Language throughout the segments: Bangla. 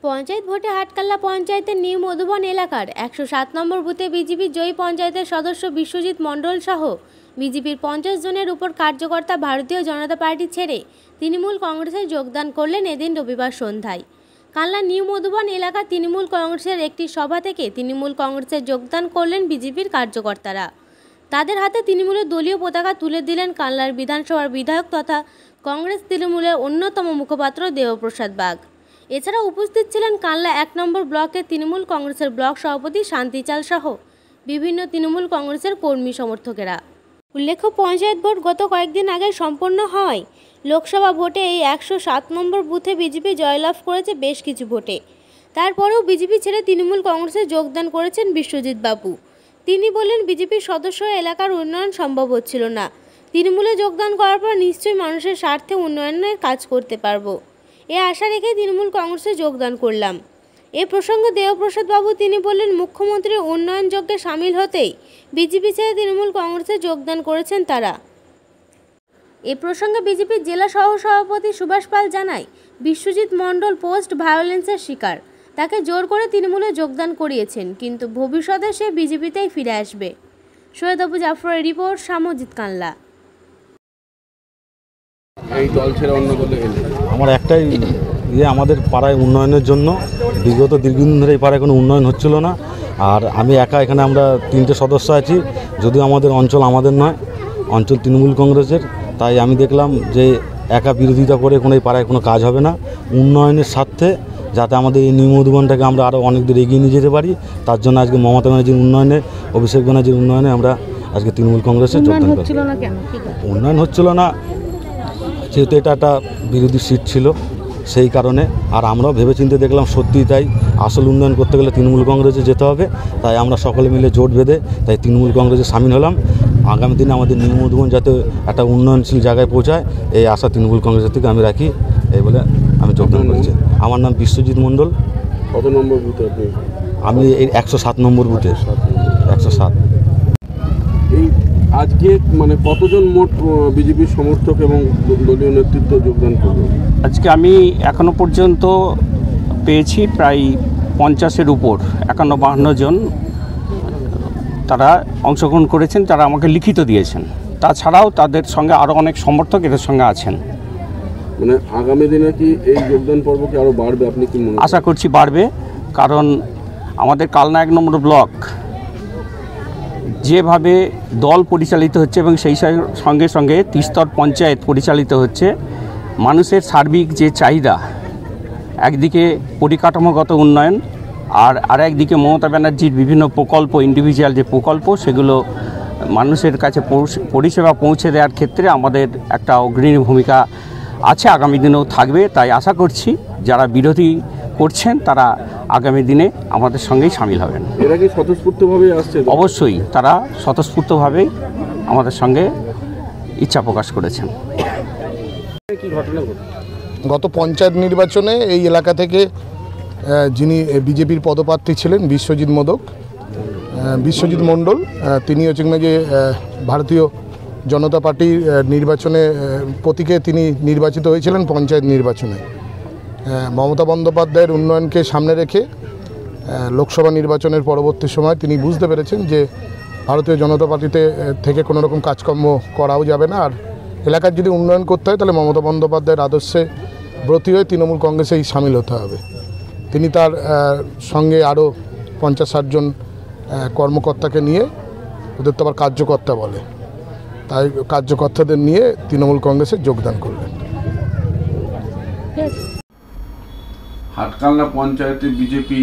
পঞ্চায়েত ভোটে হাটকাল্লা পঞ্চায়েতের নিউ মধুবন এলাকার 107 নম্বর বুথে বিজেপির জয়ী পঞ্চায়েতের সদস্য বিশ্বজিৎ মণ্ডল সহ বিজেপির 50 জনের উপর কার্যকর্তা ভারতীয় জনতা পার্টি ছেড়ে তৃণমূল কংগ্রেসে যোগদান করলেন এদিন রবিবার সন্ধ্যায়। কাল্লা নিউ মধুবন এলাকার তৃণমূল কংগ্রেসের একটি সভা থেকে তৃণমূল কংগ্রেসে যোগদান করলেন বিজেপির কার্যকর্তারা। তাদের হাতে তৃণমূলের দলীয় পতাকা তুলে দিলেন কাল্লার বিধানসভার বিধায়ক তথা কংগ্রেস তৃণমূলের অন্যতম মুখপাত্র দেবপ্রসাদ বাগ। এছাড়া উপস্থিত ছিলেন কাল্লা 1 নম্বর ব্লকের তৃণমূল কংগ্রেসের ব্লক সভাপতি শান্তি চাল সহ বিভিন্ন তৃণমূল কংগ্রেসের কর্মী সমর্থকেরা। উল্লেখ্য, পঞ্চায়েত ভোট গত কয়েকদিন আগে সম্পন্ন হয়। লোকসভা ভোটে এই 107 নম্বর বুথে বিজেপি জয়লাভ করেছে বেশ কিছু ভোটে। তারপরেও বিজেপি ছেড়ে তৃণমূল কংগ্রেসে যোগদান করেছেন বিশ্বজিৎ বাবু। তিনি বললেন, বিজেপির সদস্য এলাকার উন্নয়ন সম্ভব হচ্ছিল না। তৃণমূলে যোগদান করার পর নিশ্চয়ই মানুষের স্বার্থে উন্নয়নের কাজ করতে পারবো, এ আশা রেখে তৃণমূল কংগ্রেসে যোগদান করলাম। এ প্রসঙ্গে দেবপ্রসাদ বাবু তিনি বললেন, মুখ্যমন্ত্রীর উন্নয়ন যজ্ঞে সামিল হতেই বিজেপি ছেড়ে তৃণমূল কংগ্রেসে যোগদান করেছেন তারা। এ প্রসঙ্গে বিজেপির জেলা সহসভাপতি সুভাষ পাল জানায়, বিশ্বজিৎ মণ্ডল পোস্ট ভায়োলেন্সের শিকার। তাকে জোর করে তৃণমূলে যোগদান করিয়েছেন, কিন্তু ভবিষ্যতে সে বিজেপিতেই ফিরে আসবে। সৈয়দ আবু জাফরের রিপোর্ট, সামজিৎ কাল্লা। এই দল ছেড়ে অন্য দলে আমার একটাই আমাদের পাড়ায় উন্নয়নের জন্য বিগত দীর্ঘদিন ধরে এই পাড়ায় কোনো উন্নয়ন হচ্ছিল না। আর আমি একা এখানে আমরা 3টে সদস্য আছি, যদিও আমাদের অঞ্চল আমাদের নয়, অঞ্চল তৃণমূল কংগ্রেসের। তাই আমি দেখলাম যে একা বিরোধিতা করে কোনো এই পাড়ায় কোনো কাজ হবে না। উন্নয়নের স্বার্থে যাতে আমাদের এই নিউ মধুবনটাকে আমরা আরও অনেক দূর এগিয়ে নিয়ে যেতে পারি, তার জন্য আজকে মমতা ব্যানার্জির উন্নয়নে, অভিষেক ব্যানার্জির উন্নয়নে আমরা আজকে তৃণমূল কংগ্রেসে যোগদান করি। উন্নয়ন হচ্ছিল না যেহেতু এটা একটা বিরোধী সিট ছিল, সেই কারণে। আর আমরাও ভেবেচিন্তে দেখলাম সত্যিই তাই, আসল উন্নয়ন করতে গেলে তৃণমূল কংগ্রেসে যেতে হবে। তাই আমরা সকলে মিলে জোট বেঁধে তাই তৃণমূল কংগ্রেসে সামিল হলাম। আগামী দিনে আমাদের নিউ মধুবন যাতে একটা উন্নয়নশীল জায়গায় পৌঁছায়, এই আশা তৃণমূল কংগ্রেসের থেকে আমি রাখি। এই বলে আমি যোগদান করেছি। আমার নাম বিশ্বজিৎ মণ্ডল। কত নম্বর বুথে আপনি? আমি এই 107 নম্বর বুথে। 107। এই আজকে মানে কতজন মোট বিজেপির সমর্থক এবং দলীয় নেতৃত্ব যোগদান করবে? আজকে আমি এখনো পর্যন্ত পেয়েছি প্রায় 50-এর উপর, 51-52 জন তারা অংশগ্রহণ করেছেন, তারা আমাকে লিখিত দিয়েছেন। তাছাড়াও তাদের সঙ্গে আরও অনেক সমর্থক এদের সঙ্গে আছেন। মানে আগামী দিনে কি এই যোগদান পর্ব কি আরও বাড়বে? আপনি কি মনে? আশা করছি বাড়বে, কারণ আমাদের কালনা 1 নম্বর ব্লক যেভাবে দল পরিচালিত হচ্ছে এবং সেই সঙ্গে সঙ্গে ত্রিস্তর পঞ্চায়েত পরিচালিত হচ্ছে, মানুষের সার্বিক যে চাহিদা, একদিকে পরিকাঠামোগত উন্নয়ন আর একদিকে মমতা ব্যানার্জির বিভিন্ন প্রকল্প, ইন্ডিভিজুয়াল যে প্রকল্প, সেগুলো মানুষের কাছে পরিষেবা পৌঁছে দেওয়ার ক্ষেত্রে আমাদের একটা অগ্রণী ভূমিকা আছে, আগামী দিনেও থাকবে। তাই আশা করছি যারা বিরোধী করছেন তারা আগামী দিনে আমাদের সঙ্গেই সামিল হবেন। এরা কি স্বতঃস্ফূর্তভাবেই আসছে? অবশ্যই তারা স্বতঃস্ফূর্তভাবেই আমাদের সঙ্গে ইচ্ছা প্রকাশ করেছেন। কি ঘটনা ঘটে? গত পঞ্চায়েত নির্বাচনে এই এলাকা থেকে যিনি বিজেপির পদপ্রার্থী ছিলেন বিশ্বজিৎ মণ্ডল, তিনি হচ্ছেন যে ভারতীয় জনতা পার্টির নির্বাচনে প্রতীকে তিনি নির্বাচিত হয়েছিলেন পঞ্চায়েত নির্বাচনে। মমতা বন্দ্যোপাধ্যায়ের উন্নয়নকে সামনে রেখে লোকসভা নির্বাচনের পরবর্তী সময় তিনি বুঝতে পেরেছেন যে ভারতীয় জনতা পার্টিতে থেকে কোনো রকম কাজকর্ম করাও যাবে না, আর এলাকার যদি উন্নয়ন করতে হয় তাহলে মমতা বন্দ্যোপাধ্যায়ের আদর্শে ব্রতী হয়ে তৃণমূল কংগ্রেসেই সামিল হতে হবে। তিনি তার সঙ্গে আরও 50-60 জন কর্মকর্তাকে নিয়ে, ওদের তো আবার কার্যকর্তা বলে, তাই কার্যকর্তাদের নিয়ে তৃণমূল কংগ্রেসে যোগদান করলেন। হাটকাল্লা পঞ্চায়েতে বিজেপি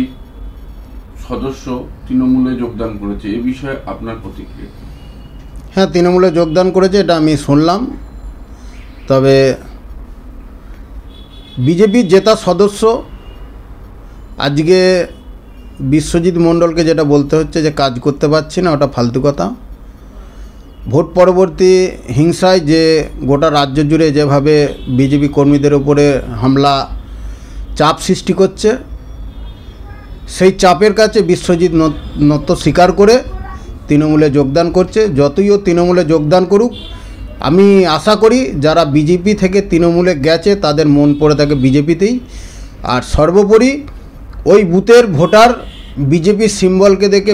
সদস্য তৃণমূলে যোগদান করেছে, এ বিষয়ে আপনার প্রতিক্রিয়া? হ্যাঁ, তৃণমূলে যোগদান করেছে, এটা আমি শুনলাম। তবে বিজেপির জেতা সদস্য আজকে বিশ্বজিৎ মণ্ডলকে যেটা বলতে হচ্ছে যে কাজ করতে পারছি না, ওটা ফালতু কথা। ভোট পরবর্তী হিংসায় যে গোটা রাজ্য জুড়ে যেভাবে বিজেপি কর্মীদের উপরে হামলা, চাপ সৃষ্টি করছে, সেই চাপের কাছে বিশ্বজিৎ নত্য স্বীকার করে তৃণমূলে যোগদান করছে। যতই ও তৃণমূলে যোগদান করুক, আমি আশা করি যারা বিজেপি থেকে তৃণমূলে গেছে তাদের মন পড়ে থাকে বিজেপিতেই। আর সর্বোপরি ওই বুথের ভোটার বিজেপির সিম্বলকে দেখে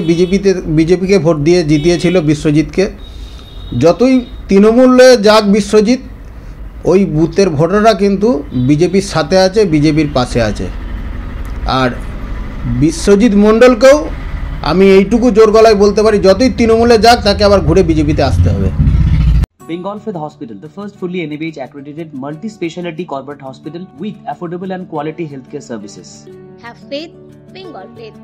বিজেপিকে ভোট দিয়ে জিতিয়েছিল বিশ্বজিৎকে। যতই তৃণমূলে যাক বিশ্বজিৎ, ওই বুথের ভোটাররা কিন্তু বিজেপির সাথে আছে, বিজেপির পাশে আছে। আর বিশ্বজিৎ মণ্ডলকেও আমি এইটুকু জোর গলায় বলতে পারি, যতই তৃণমূলে যাক তাকে আবার ঘুরে বিজেপিতে আসতে হবে। Bengal Fifth Hospital, the first fully NABH accredited multi-speciality corporate hospital with affordable and quality healthcare services. Have faith, Bengal Faith.